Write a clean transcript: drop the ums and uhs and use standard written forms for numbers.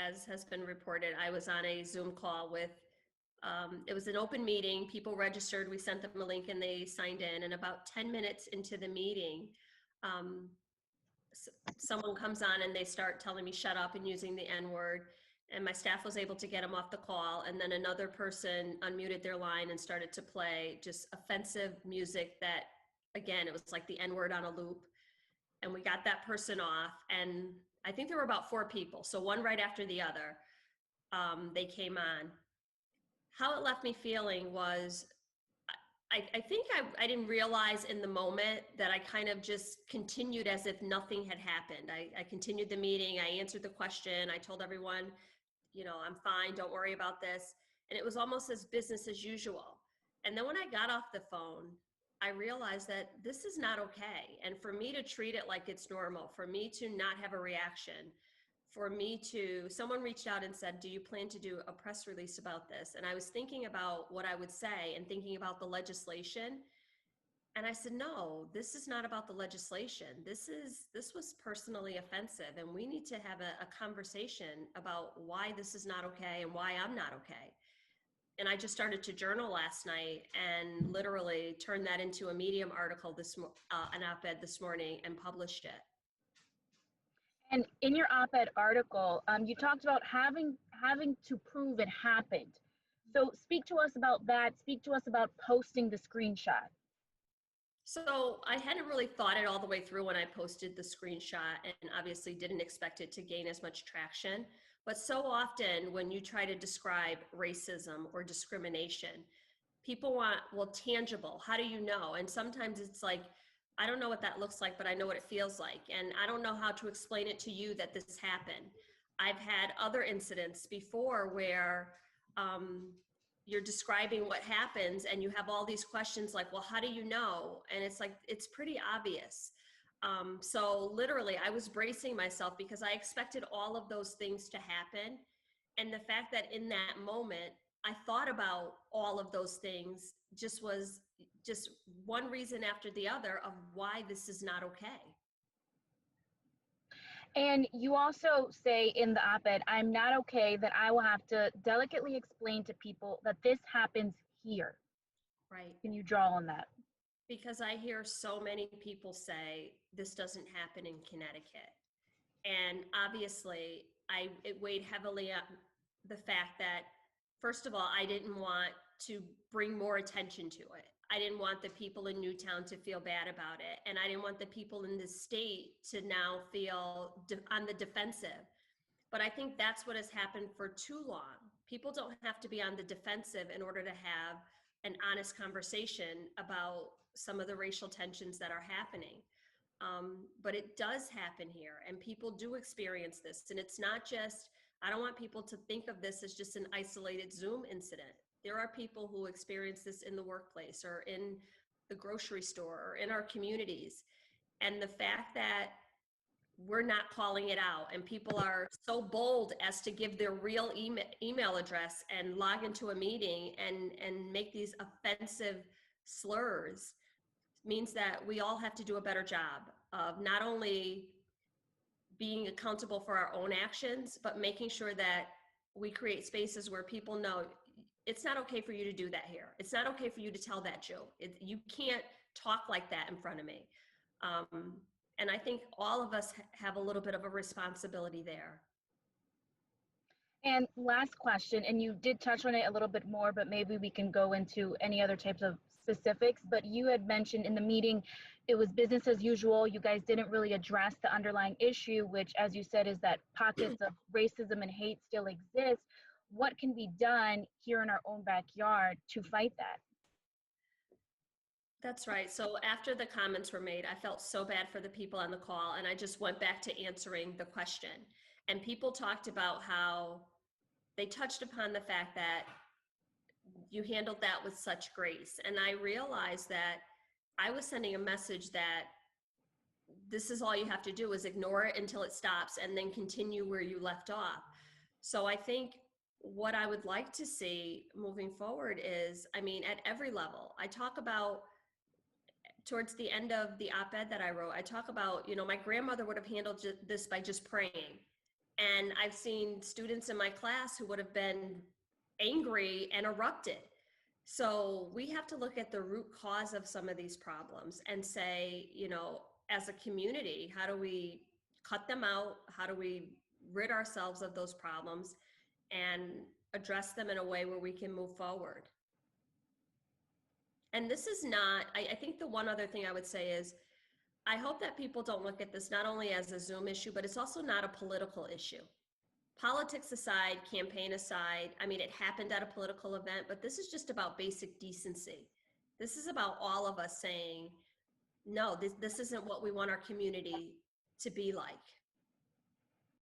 as has been reported, I was on a Zoom call with, it was an open meeting. People registered. We sent them a link and they signed in. And about 10 minutes into the meeting, someone comes on and they start telling me shut up and using the N-word. And my staff was able to get them off the call. And then another person unmuted their line and started to play just offensive music that, again, it was like the N-word on a loop. And we got that person off. And I think there were about 4 people. So one right after the other, they came on. How it left me feeling was, I think I didn't realize in the moment that I kind of just continued as if nothing had happened. I continued the meeting. I answered the question. I told everyone, you know, I'm fine. Don't worry about this. And it was almost as business as usual. And then when I got off the phone, I realized that this is not okay. And for me to treat it like it's normal, for me to not have a reaction, for me to, someone reached out and said, do you plan to do a press release about this? And I was thinking about what I would say and thinking about the legislation. And I said, no, this is not about the legislation. This was personally offensive. And we need to have a conversation about why this is not okay and why I'm not okay. And I just started to journal last night and literally turned that into a Medium article, an op-ed this morning, and published it. And in your op-ed article, you talked about having to prove it happened. So speak to us about that. Speak to us about posting the screenshot. So I hadn't really thought it all the way through when I posted the screenshot, and obviously didn't expect it to gain as much traction. But so often when you try to describe racism or discrimination, people want, well, tangible. How do you know? And sometimes it's like, I don't know what that looks like, but I know what it feels like. And I don't know how to explain it to you that this happened. I've had other incidents before where you're describing what happens and you have all these questions like, well, how do you know? And it's like, it's pretty obvious. So literally I was bracing myself because I expected all of those things to happen. And the fact that in that moment, I thought about all of those things was just one reason after the other of why this is not okay. And you also say in the op-ed, I'm not okay that I will have to delicately explain to people that this happens here. Right. Can you draw on that? Because I hear so many people say this doesn't happen in Connecticut. And obviously it weighed heavily on the fact that, first of all, I didn't want to bring more attention to it. I didn't want the people in Newtown to feel bad about it. And I didn't want the people in the state to now feel on the defensive. But I think that's what has happened for too long. People don't have to be on the defensive in order to have an honest conversation about some of the racial tensions that are happening. But it does happen here, and people do experience this. And it's not just, I don't want people to think of this as just an isolated Zoom incident. There are people who experience this in the workplace or in the grocery store or in our communities. And the fact that we're not calling it out and people are so bold as to give their real email address and log into a meeting and make these offensive slurs means that we all have to do a better job of not only being accountable for our own actions, but making sure that we create spaces where people know it's not okay for you to do that here. It's not okay for you to tell that joke. You can't talk like that in front of me. And I think all of us have a little bit of a responsibility there. And last question, and you did touch on it a little bit more, but maybe we can go into any other types of specifics. But you had mentioned in the meeting, it was business as usual. You guys didn't really address the underlying issue, which, as you said, is that pockets of racism and hate still exist. What can be done here in our own backyard to fight that? That's right. So after the comments were made, I felt so bad for the people on the call, and I just went back to answering the question. And people talked about how they touched upon the fact that you handled that with such grace. And I realized that I was sending a message that this is all you have to do is ignore it until it stops and then continue where you left off. So I think what I would like to see moving forward is, I mean, at every level, I talk about, towards the end of the op-ed that I wrote, I talk about, you know, my grandmother would have handled this by just praying. And I've seen students in my class who would have been angry and erupted. So we have to look at the root cause of some of these problems and say, you know, as a community, how do we cut them out? How do we rid ourselves of those problems and address them in a way where we can move forward? And this is not, I think the one other thing I would say is, I hope that people don't look at this not only as a Zoom issue, but it's also not a political issue. Politics aside, campaign aside, I mean, it happened at a political event, but this is just about basic decency. This is about all of us saying, no, this isn't what we want our community to be like.